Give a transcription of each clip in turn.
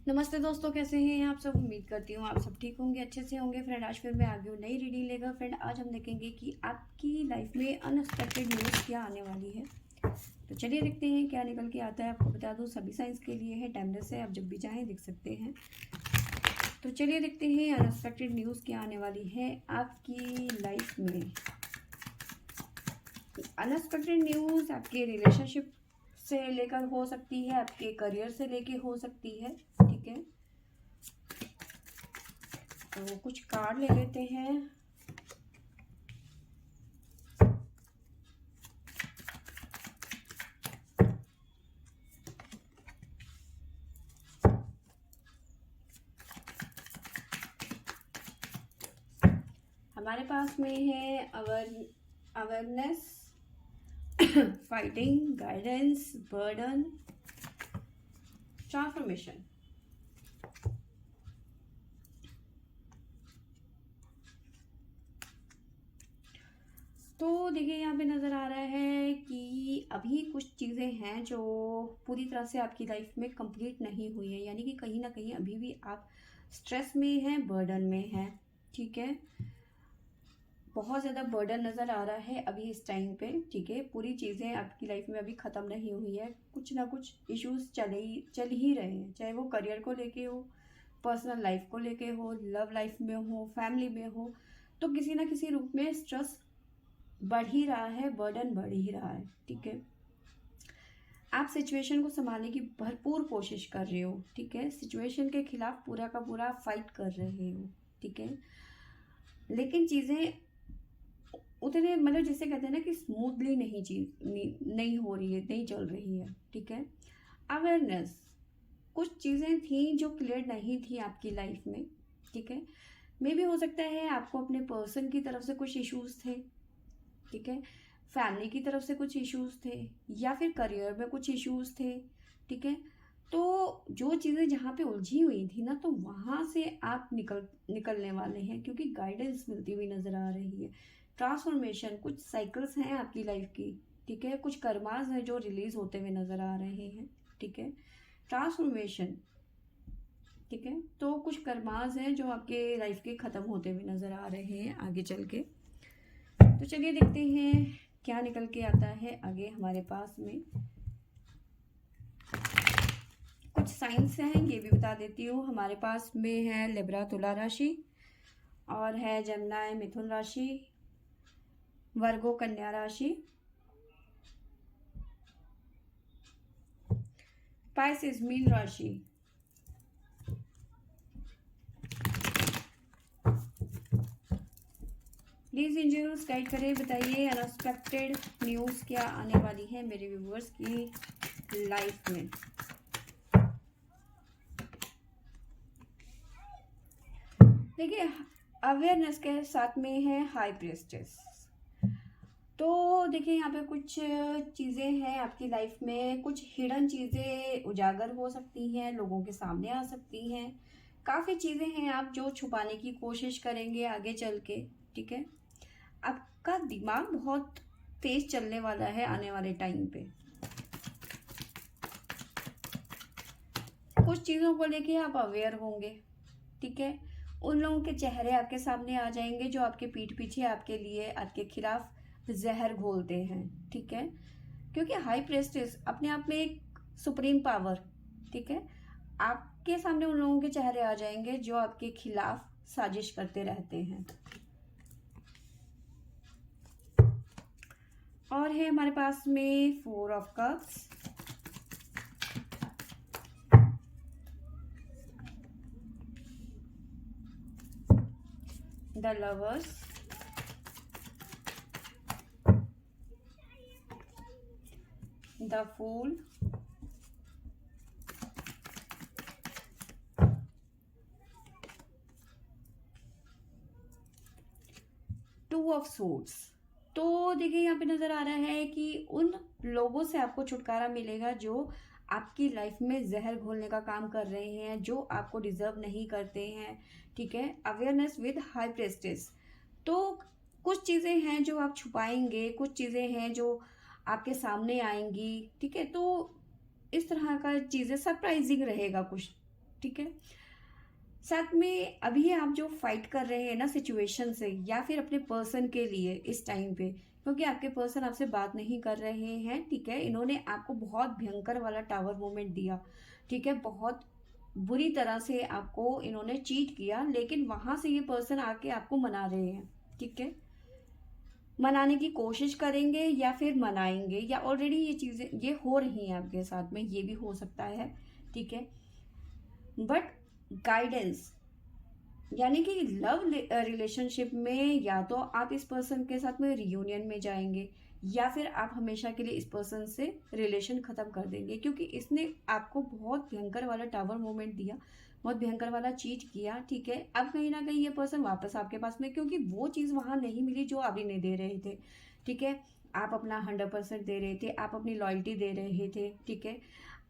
नमस्ते दोस्तों, कैसे हैं आप सब। उम्मीद करती हूँ आप सब ठीक होंगे, अच्छे से होंगे। फ्रेंड, आज फिर मैं आ गई हूँ नई रीडिंग लेकर। फ्रेंड, आज हम देखेंगे कि आपकी लाइफ में अनएक्सपेक्टेड न्यूज़ क्या आने वाली है। तो चलिए देखते हैं क्या निकल के आता है। आपको बता दूँ, सभी साइंस के लिए है, टाइमलेस है, आप जब भी चाहें देख सकते हैं। तो चलिए देखते हैं अनएक्सपेक्टेड न्यूज़ क्या आने वाली है आपकी लाइफ में। अनएक्सपेक्टेड न्यूज़ आपके रिलेशनशिप से लेकर हो सकती है, आपके करियर से लेके हो सकती है। ठीक है, तो कुछ कार्ड ले लेते हैं। हमारे पास में है awareness, fighting, guidance, burden, transformation. तो देखिए, यहाँ पे नज़र आ रहा है कि अभी कुछ चीज़ें हैं जो पूरी तरह से आपकी लाइफ में कंप्लीट नहीं हुई है, यानी कि कहीं ना कहीं अभी भी आप स्ट्रेस में हैं, बर्डन में हैं। ठीक है, बहुत ज़्यादा बर्डन नज़र आ रहा है अभी इस टाइम पे। ठीक है, पूरी चीज़ें आपकी लाइफ में अभी ख़त्म नहीं हुई है, कुछ ना कुछ इश्यूज चल ही रहे हैं, चाहे वो करियर को लेके हो, पर्सनल लाइफ को लेके हो, लव लाइफ में हो, फैमिली में हो। तो किसी ना किसी रूप में स्ट्रेस बढ़ ही रहा है, बर्डन बढ़ ही रहा है। ठीक है, आप सिचुएशन को संभालने की भरपूर कोशिश कर रहे हो। ठीक है, सिचुएशन के खिलाफ पूरा का पूरा फाइट कर रहे हो। ठीक है, लेकिन चीज़ें उतने मतलब जिसे कहते हैं ना कि स्मूथली नहीं हो रही है, नहीं चल रही है। ठीक है, अवेयरनेस, कुछ चीज़ें थी जो क्लियर नहीं थी आपकी लाइफ में। ठीक है, मे भी हो सकता है आपको अपने पर्सन की तरफ से कुछ इश्यूज थे। ठीक है, फैमिली की तरफ से कुछ इश्यूज थे, या फिर करियर में कुछ इश्यूज थे। ठीक है, तो जो चीज़ें जहाँ पे उलझी हुई थी ना, तो वहाँ से आप निकलने वाले हैं, क्योंकि गाइडेंस मिलती हुई नज़र आ रही है। ट्रांसफॉर्मेशन, कुछ साइकिल्स हैं आपकी लाइफ की। ठीक है, कुछ कर्मास हैं जो रिलीज होते हुए नज़र आ रहे हैं। ठीक है, ट्रांसफॉर्मेशन। ठीक है, तो कुछ कर्मास हैं जो आपके लाइफ के ख़त्म होते हुए नज़र आ रहे हैं आगे चल के। तो चलिए देखते हैं क्या निकल के आता है आगे हमारे पास में। कुछ साइंस हैं, ये भी बता देती हूँ। हमारे पास में है लिब्रा तुला राशि, और है जमुना मिथुन राशि, वर्गो कन्या राशि, पाइसेस मीन राशि। प्लीज इन जरूर गाइड करें, बताइए अनएक्सपेक्टेड न्यूज़ क्या आने वाली है मेरे व्यूवर्स की लाइफ में। देखिए, अवेयरनेस के साथ में है हाई प्रेस्टेस। तो देखिए, यहाँ पे कुछ चीज़ें हैं आपकी लाइफ में, कुछ हिडन चीज़ें उजागर हो सकती हैं, लोगों के सामने आ सकती हैं। काफ़ी चीज़ें हैं आप जो छुपाने की कोशिश करेंगे आगे चल के। ठीक है, आपका दिमाग बहुत तेज चलने वाला है आने वाले टाइम पे। कुछ चीज़ों को लेके आप अवेयर होंगे। ठीक है, उन लोगों के चेहरे आपके सामने आ जाएंगे जो आपके पीठ पीछे आपके लिए, आपके खिलाफ जहर घोलते हैं। ठीक है, क्योंकि हाई प्रेस्टिस अपने आप में एक सुप्रीम पावर। ठीक है, आपके सामने उन लोगों के चेहरे आ जाएंगे जो आपके खिलाफ साजिश करते रहते हैं। और है हमारे पास में four of cups, the lovers, the fool, two of swords. तो देखिए, यहाँ पे नजर आ रहा है कि उन लोगों से आपको छुटकारा मिलेगा जो आपकी लाइफ में जहर घोलने का काम कर रहे हैं, जो आपको डिजर्व नहीं करते हैं। ठीक है, अवेयरनेस विद हाई प्रेस्टिस। तो कुछ चीज़ें हैं जो आप छुपाएंगे, कुछ चीज़ें हैं जो आपके सामने आएंगी। ठीक है, तो इस तरह का चीज़ें सरप्राइजिंग रहेगा कुछ। ठीक है। साथ में अभी आप जो फाइट कर रहे हैं ना सिचुएशन से, या फिर अपने पर्सन के लिए इस टाइम पे, क्योंकि आपके पर्सन आपसे बात नहीं कर रहे हैं, ठीक है। इन्होंने आपको बहुत भयंकर वाला टावर मोमेंट दिया, ठीक है। बहुत बुरी तरह से आपको इन्होंने चीट किया, लेकिन वहां से ये पर्सन आके आपको मना रहे हैं, ठीक है। मनाने की कोशिश करेंगे या फिर मनाएंगे, या ऑलरेडी ये चीजें ये हो रही हैं आपके साथ में, ये भी हो सकता है, ठीक है। बट गाइडेंस, यानी कि लव रिलेशनशिप में या तो आप इस पर्सन के साथ में रियूनियन में जाएंगे, या फिर आप हमेशा के लिए इस पर्सन से रिलेशन खत्म कर देंगे, क्योंकि इसने आपको बहुत भयंकर वाला टावर मोमेंट दिया, बहुत भयंकर वाला चीट किया, ठीक है। अब कहीं ना कहीं ये पर्सन वापस आपके पास में, क्योंकि वो चीज़ वहां नहीं मिली जो आप इन्हें दे रहे थे, ठीक है। आप अपना 100% दे रहे थे, आप अपनी लॉयल्टी दे रहे थे, ठीक है।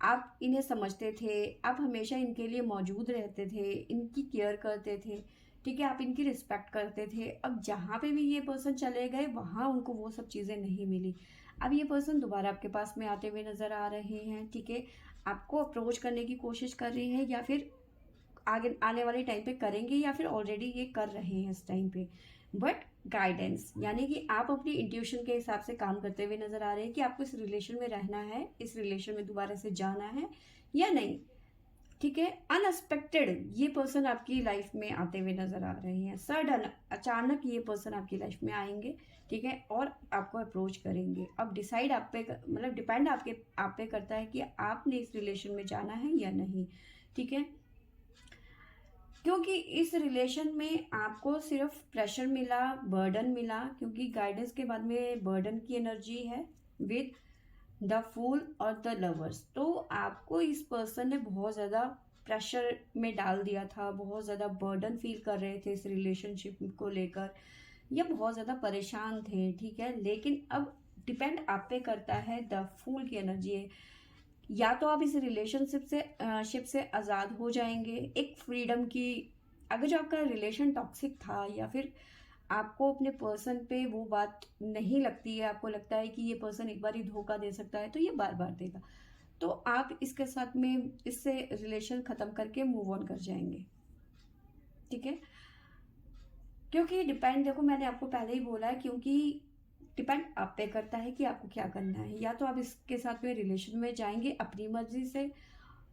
आप इन्हें समझते थे, आप हमेशा इनके लिए मौजूद रहते थे, इनकी केयर करते थे, ठीक है। आप इनकी रिस्पेक्ट करते थे। अब जहाँ पे भी ये पर्सन चले गए, वहाँ उनको वो सब चीज़ें नहीं मिली। अब ये पर्सन दोबारा आपके पास में आते हुए नजर आ रहे हैं, ठीक है। आपको अप्रोच करने की कोशिश कर रहे हैं, या फिर आगे आने वाले टाइम पे करेंगे, या फिर ऑलरेडी ये कर रहे हैं इस टाइम पे। बट गाइडेंस, यानी कि आप अपनी इंट्यूशन के हिसाब से काम करते हुए नजर आ रहे हैं कि आपको इस रिलेशन में रहना है, इस रिलेशन में दोबारा से जाना है या नहीं, ठीक है। अनएक्सपेक्टेड ये पर्सन आपकी लाइफ में आते हुए नजर आ रहे हैं, सडन अचानक ये पर्सन आपकी लाइफ में आएंगे, ठीक है, और आपको अप्रोच करेंगे। अब डिसाइड आप पे, मतलब डिपेंड आप पे करता है कि आपने इस रिलेशन में जाना है या नहीं, ठीक है। क्योंकि इस रिलेशन में आपको सिर्फ प्रेशर मिला, बर्डन मिला, क्योंकि गाइडेंस के बाद में बर्डन की एनर्जी है विद द फूल और द लवर्स। तो आपको इस पर्सन ने बहुत ज़्यादा प्रेशर में डाल दिया था, बहुत ज़्यादा बर्डन फील कर रहे थे इस रिलेशनशिप को लेकर, या बहुत ज़्यादा परेशान थे, ठीक है। लेकिन अब डिपेंड आप पे करता है, द फूल की एनर्जी है, या तो आप इस रिलेशनशिप से शिप से आज़ाद हो जाएंगे, एक फ्रीडम की, अगर जो आपका रिलेशन टॉक्सिक था, या फिर आपको अपने पर्सन पे वो बात नहीं लगती है, आपको लगता है कि ये पर्सन एक बार ही धोखा दे सकता है तो ये बार बार देगा, तो आप इसके साथ में इससे रिलेशन खत्म करके मूव ऑन कर जाएंगे, ठीक है। क्योंकि डिपेंड, देखो मैंने आपको पहले ही बोला है, क्योंकि डिपेंड आप पे करता है कि आपको क्या करना है। या तो आप इसके साथ में रिलेशन में जाएंगे अपनी मर्जी से,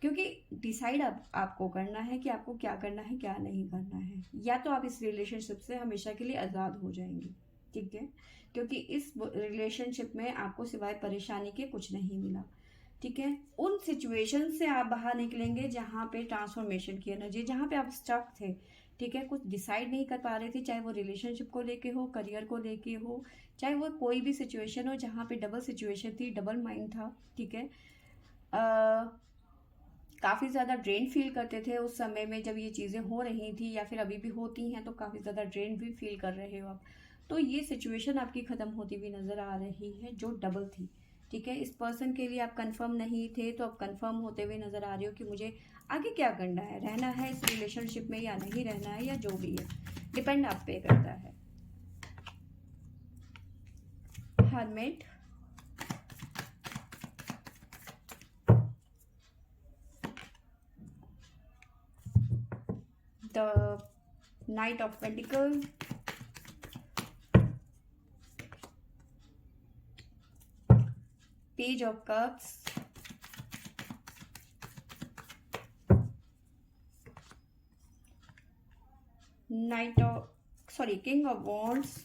क्योंकि डिसाइड आपको करना है कि आपको क्या करना है क्या नहीं करना है, या तो आप इस रिलेशनशिप से हमेशा के लिए आज़ाद हो जाएंगे, ठीक है। क्योंकि इस रिलेशनशिप में आपको सिवाय परेशानी के कुछ नहीं मिला, ठीक है। उन सिचुएशन से आप बाहर निकलेंगे जहाँ पे ट्रांसफॉर्मेशन की एनर्जी, जहाँ पे आप स्टक थे, ठीक है, कुछ डिसाइड नहीं कर पा रहे थे, चाहे वो रिलेशनशिप को लेके हो, करियर को लेके हो, चाहे वो कोई भी सिचुएशन हो जहाँ पे डबल सिचुएशन थी, डबल माइंड था, ठीक है। काफ़ी ज़्यादा ड्रेन फील करते थे उस समय में जब ये चीज़ें हो रही थी, या फिर अभी भी होती हैं, तो काफ़ी ज़्यादा ड्रेन भी फील कर रहे हो आप। तो ये सिचुएशन आपकी ख़त्म होती हुई नज़र आ रही है जो डबल थी, ठीक है। इस पर्सन के लिए आप कंफर्म नहीं थे, तो अब कंफर्म होते हुए नज़र आ रहे हो कि मुझे आगे क्या करना है, रहना है इस रिलेशनशिप में या नहीं रहना है, या जो भी है, डिपेंड आप पे करता है। Hermit, the Knight of Pentacles, Page of Cups, King of Wands,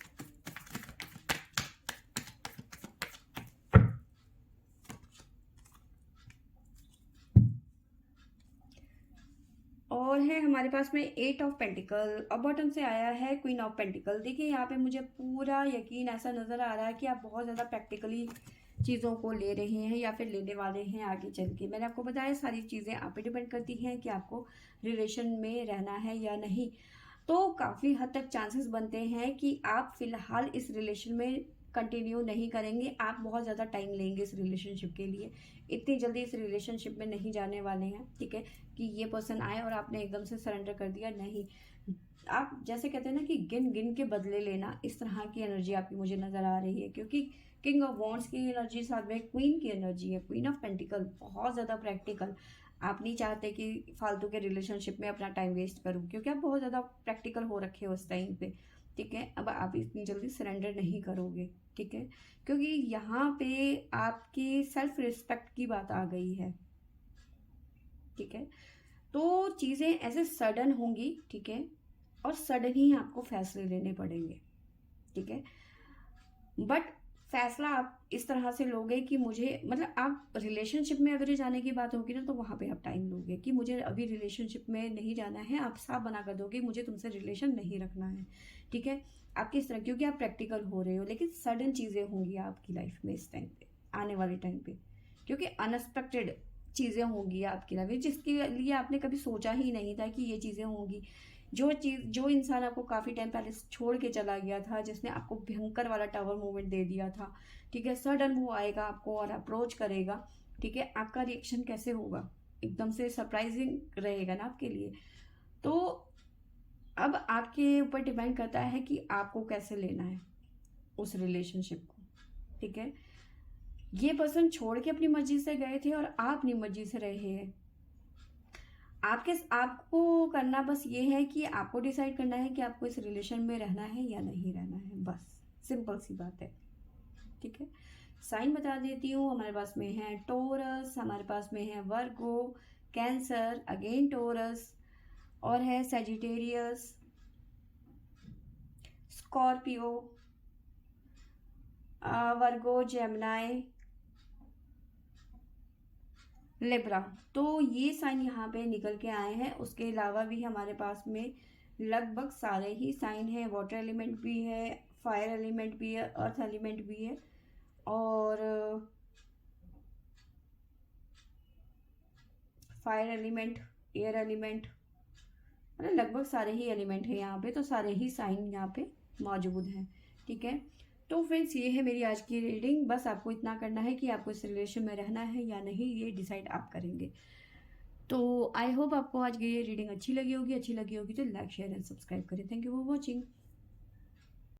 और है हमारे पास में 8 ऑफ पेंटिकल, और बॉटम से आया है क्वीन ऑफ पेंटिकल। देखिए यहाँ पे मुझे पूरा यकीन ऐसा नज़र आ रहा है कि आप बहुत ज़्यादा प्रैक्टिकली चीज़ों को ले रहे हैं या फिर लेने वाले हैं आगे चल के। मैंने आपको बताया सारी चीज़ें आप पे डिपेंड करती हैं कि आपको रिलेशन में रहना है या नहीं। तो काफ़ी हद तक चांसेस बनते हैं कि आप फिलहाल इस रिलेशन में कंटिन्यू नहीं करेंगे, आप बहुत ज़्यादा टाइम लेंगे इस रिलेशनशिप के लिए, इतनी जल्दी इस रिलेशनशिप में नहीं जाने वाले हैं, ठीक है। कि ये पर्सन आए और आपने एकदम से सरेंडर कर दिया, नहीं। आप जैसे कहते हैं ना कि गिन गिन के बदले लेना, इस तरह की एनर्जी आपकी मुझे नज़र आ रही है, क्योंकि किंग ऑफ वॉन्ड्स की एनर्जी साथ में क्वीन की एनर्जी है, क्वीन ऑफ पेंटिकल, बहुत ज़्यादा प्रैक्टिकल। आप नहीं चाहते कि फालतू के रिलेशनशिप में अपना टाइम वेस्ट करूँ, क्योंकि आप बहुत ज़्यादा प्रैक्टिकल हो रखे हो उस टाइम पे, ठीक है। अब आप इतनी जल्दी सरेंडर नहीं करोगे, ठीक है, क्योंकि यहाँ पे आपकी सेल्फ रिस्पेक्ट की बात आ गई है, ठीक है। तो चीज़ें ऐसे सडन होंगी, ठीक है, और सडन ही आपको फैसले लेने पड़ेंगे, ठीक है। बट फैसला आप इस तरह से लोगे कि मुझे, मतलब आप रिलेशनशिप में अगर जाने की बात होगी ना, तो वहाँ पे आप टाइम लोगे कि मुझे अभी रिलेशनशिप में नहीं जाना है, आप साफ बना कर दोगे मुझे तुमसे रिलेशन नहीं रखना है, ठीक है। आप किस तरह, क्योंकि आप प्रैक्टिकल हो रहे हो, लेकिन सडन चीज़ें होंगी आपकी लाइफ में इस टाइम पे, आने वाले टाइम पे, क्योंकि अनएक्सपेक्टेड चीज़ें होंगी आपकी लाइफ में, जिसके लिए आपने कभी सोचा ही नहीं था कि ये चीज़ें होंगी। जो इंसान आपको काफ़ी टाइम पहले छोड़ के चला गया था, जिसने आपको भयंकर वाला टावर मूवमेंट दे दिया था, ठीक है, सडन वो आएगा आपको और अप्रोच करेगा, ठीक है। आपका रिएक्शन कैसे होगा? एकदम से सरप्राइजिंग रहेगा ना आपके लिए। तो अब आपके ऊपर डिपेंड करता है कि आपको कैसे लेना है उस रिलेशनशिप को, ठीक है। ये पर्सन छोड़ के अपनी मर्जी से गए थे और आप अपनी मर्जी से रहे हैं। आपको करना बस ये है कि आपको डिसाइड करना है कि आपको इस रिलेशन में रहना है या नहीं रहना है, बस सिंपल सी बात है, ठीक है। साइन बता देती हूँ, हमारे पास में है टोरस, हमारे पास में है वर्गो, कैंसर, अगेन टोरस, और है सेजिटेरियस, स्कॉर्पियो, वर्गो, जेमिनाई, लिब्रा। तो ये साइन यहाँ पे निकल के आए हैं। उसके अलावा भी हमारे पास में लगभग सारे ही साइन हैं, वाटर एलिमेंट भी है, फायर एलिमेंट भी है, अर्थ एलिमेंट भी है, और फायर एलिमेंट, एयर एलिमेंट, मतलब लगभग सारे ही एलिमेंट हैं यहाँ पे, तो सारे ही साइन यहाँ पे मौजूद हैं, ठीक है। तो फ्रेंड्स, ये है मेरी आज की रीडिंग। बस आपको इतना करना है कि आपको इस रिलेशन में रहना है या नहीं, ये डिसाइड आप करेंगे। तो आई होप आपको आज की ये रीडिंग अच्छी लगी होगी तो लाइक शेयर एंड सब्सक्राइब करें। Thank you for watching.